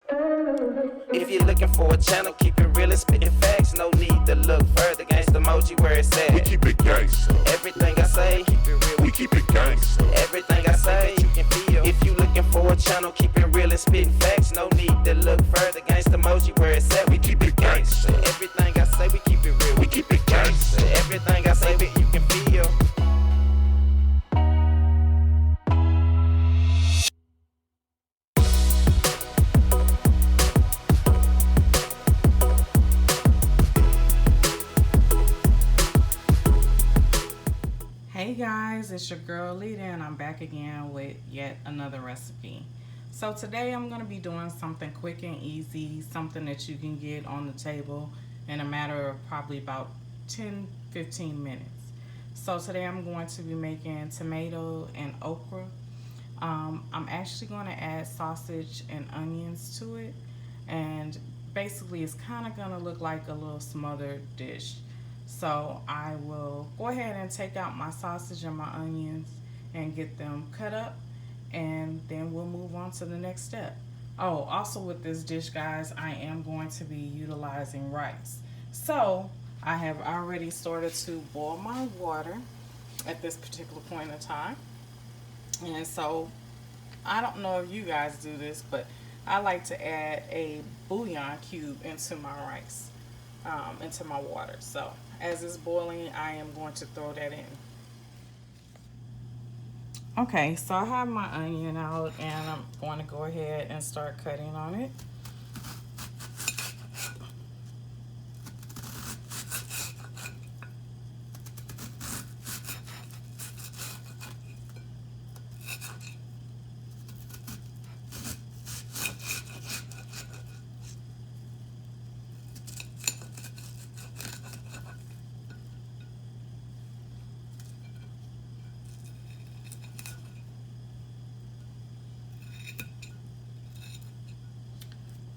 If you're looking for a channel, keep it real and spitting facts. No need to look further. Gangsta emoji where it's at. We keep it gangsta. Everything I say, keep it real. We keep it gangsta. Everything I say, you can feel. If you looking for a channel, keep it real and spitting facts. No need to look further. Gangsta emoji where it's at. We keep it gangsta. Everything I say, we keep it real. We keep it gangsta. Everything I say, you can feel. Hey guys, it's your girl Lita and I'm back again with yet another recipe. So today I'm going to be doing something quick and easy, something that you can get on the table in a matter of probably about 10-15 minutes. So today I'm going to be making tomato and okra. I'm actually going to add sausage and onions to it, and basically it's kind of going to look like a little smothered dish. So I will go ahead and take out my sausage and my onions and get them cut up, and then we'll move on to the next step. Oh, also with this dish, guys, I am going to be utilizing rice. So I have already started to boil my water at this particular point in time. And so I don't know if you guys do this, but I like to add a bouillon cube into my rice, into my water. So as it's boiling, I am going to throw that in. Okay, so I have my onion out and I'm going to go ahead and start cutting on it.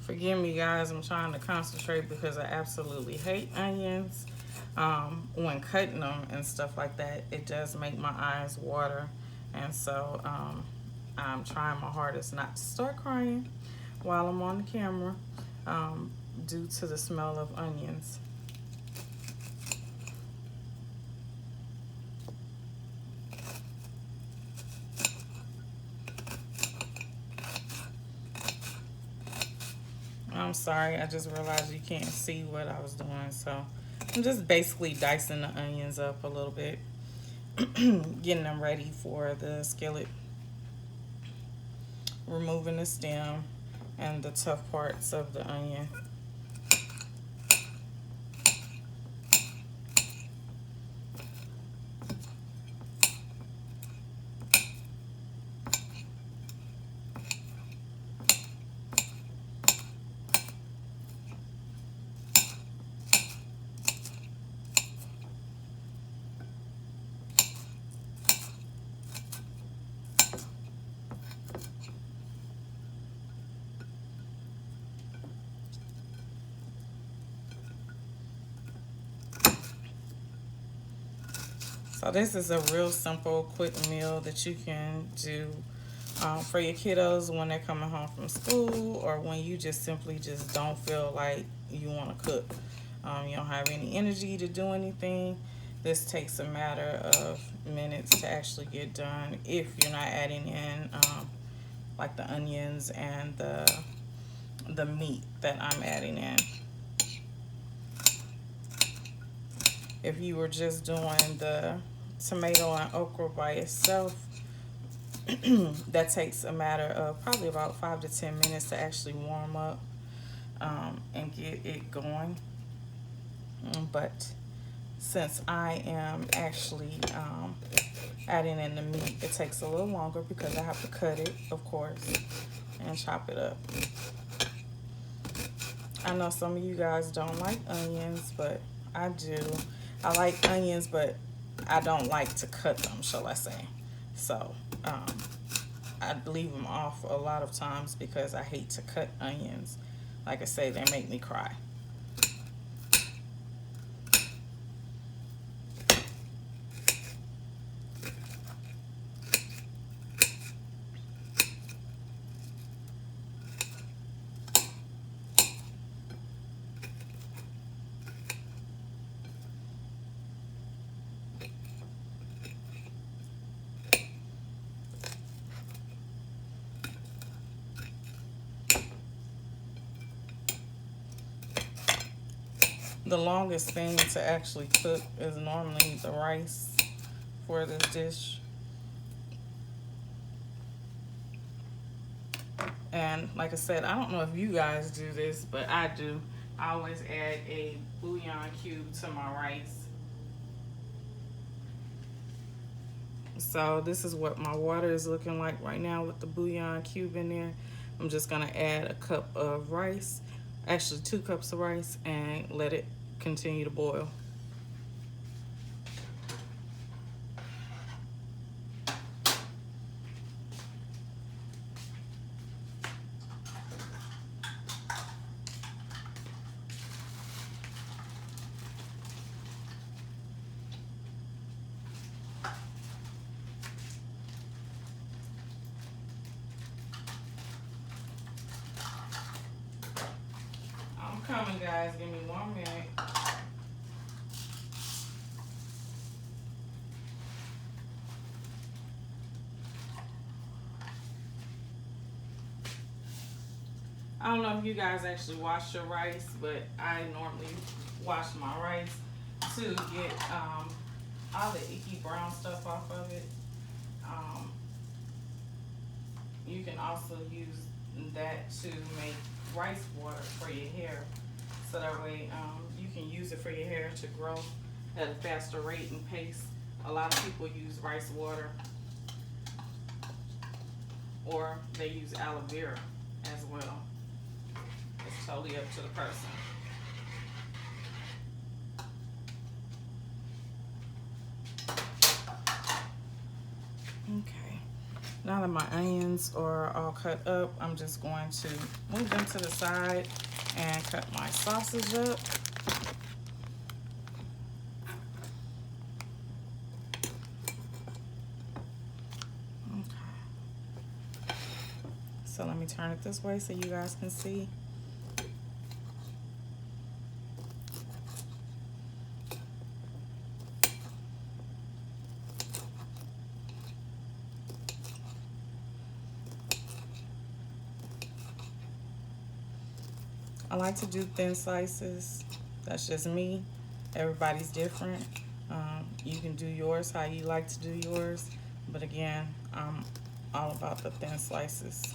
Forgive me guys, I'm trying to concentrate because I absolutely hate onions. When cutting them and stuff like that, it does make my eyes water. And so I'm trying my hardest not to start crying while I'm on the camera due to the smell of onions. I'm sorry, I just realized you can't see what I was doing, so I'm just basically dicing the onions up a little bit, getting them ready for the skillet, removing the stem and the tough parts of the onion. So this is a real simple, quick meal that you can do for your kiddos when they're coming home from school, or when you just simply just don't feel like you want to cook. You don't have any energy to do anything. This takes a matter of minutes to actually get done if you're not adding in like the onions and the meat that I'm adding in. If you were just doing the tomato and okra by itself, that takes a matter of probably about 5 to 10 minutes to actually warm up and get it going. But since I am actually adding in the meat, it takes a little longer because I have to cut it, of course, and chop it up. I know some of you guys don't like onions, but I do. I like onions, but I don't like to cut them, shall I say. So I leave them off a lot of times because I hate to cut onions. Like I say, they make me cry. The longest thing to actually cook is normally the rice for this dish. And like I said, I don't know if you guys do this, but I do. I always add a bouillon cube to my rice. So this is what my water is looking like right now with the bouillon cube in there. I'm just gonna add a cup of rice, actually 2 cups of rice, and let it continue to boil. I'm coming, guys. Give me 1 minute. I don't know if you guys actually wash your rice, but I normally wash my rice to get all the icky brown stuff off of it. You can also use that to make rice water for your hair, so that way you can use it for your hair to grow at a faster rate and pace. A lot of people use rice water, or they use aloe vera as well. It's totally up to the person. Okay, now that my onions are all cut up, I'm just going to move them to the side and cut my sausage up. Okay. So let me turn it this way so you guys can see. I like to do thin slices. That's just me. Everybody's different. You can do yours how you like to do yours. But again, I'm all about the thin slices.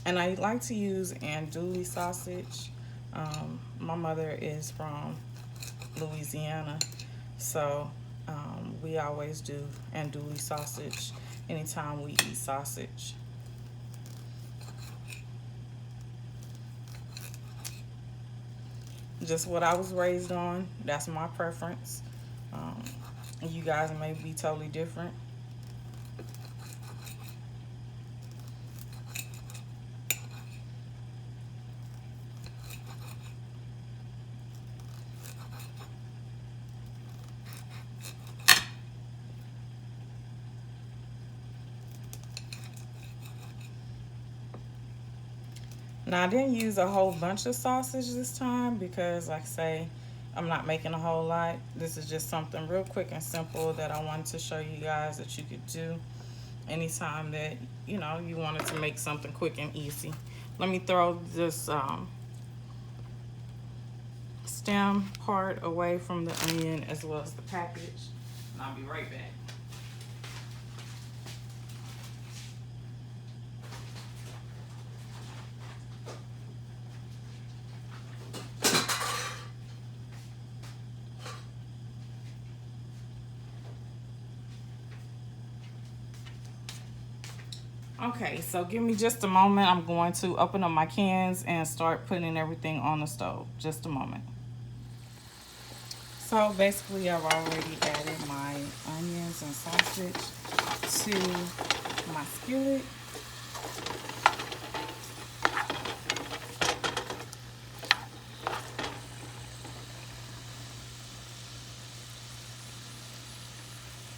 And I like to use andouille sausage. My mother is from Louisiana, so we always do andouille sausage anytime we eat sausage. Just what I was raised on. That's my preference. You guys may be totally different. Now, I didn't use a whole bunch of sausage this time because, like I say, I'm not making a whole lot. This is just something real quick and simple that I wanted to show you guys that you could do anytime that, you know, you wanted to make something quick and easy. Let me throw this stem part away from the onion as well as the package, and I'll be right back. Okay, so give me just a moment. I'm going to open up my cans and start putting everything on the stove. Just a moment. So basically, I've already added my onions and sausage to my skillet.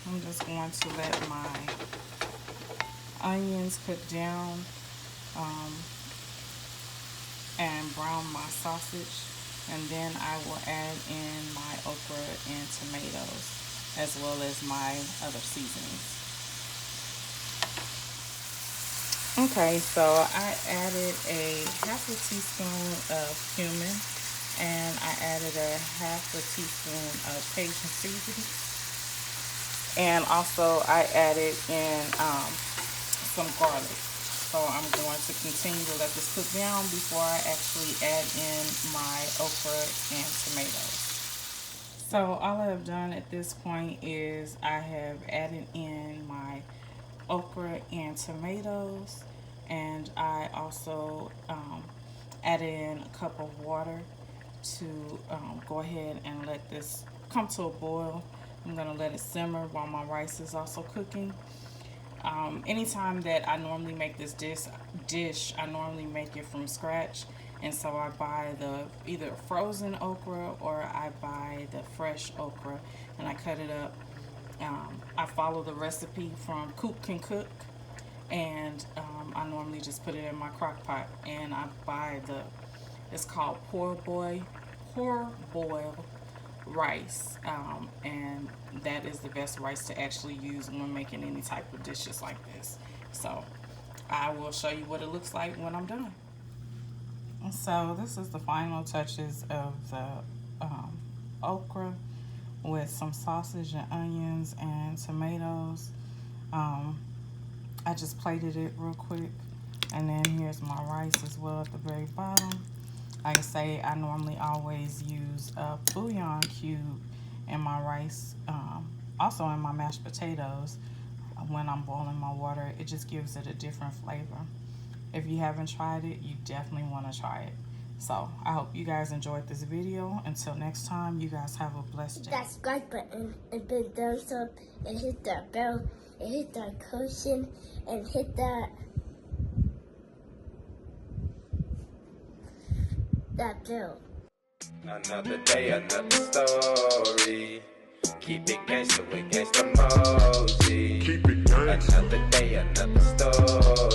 I'm just going to let my onions cook down and brown my sausage, and then I will add in my okra and tomatoes as well as my other seasonings. Okay, so I added a half a teaspoon of cumin, and I added a half a teaspoon of Cajun seasoning, and also I added in some garlic. So I'm going to continue to let this cook down before I actually add in my okra and tomatoes. So all I have done at this point is I have added in my okra and tomatoes, and I also added in a cup of water to go ahead and let this come to a boil. I'm going to let it simmer while my rice is also cooking. Anytime that I normally make this dish, I normally make it from scratch, and so I buy the either frozen okra or I buy the fresh okra, and I cut it up. I follow the recipe from Coop Can Cook, and I normally just put it in my crock pot, and I buy it's called pour boil rice, and that is the best rice to actually use when making any type of dishes like this. So I will show you what it looks like when I'm done. So this is the final touches of the okra with some sausage and onions and tomatoes. I just plated it real quick, and then here's my rice as well at the very bottom. Like I say, I normally always use a bouillon cube in my rice, also in my mashed potatoes. When I'm boiling my water, it just gives it a different flavor. If you haven't tried it, you definitely want to try it. So I hope you guys enjoyed this video. Until next time, you guys have a blessed day. That subscribe button and big thumbs up and hit that bell and hit that cushion and hit that bell. Another day, another story. Keep it gangster with gangsta Mosey. Keep it gangsta. Another day, another story.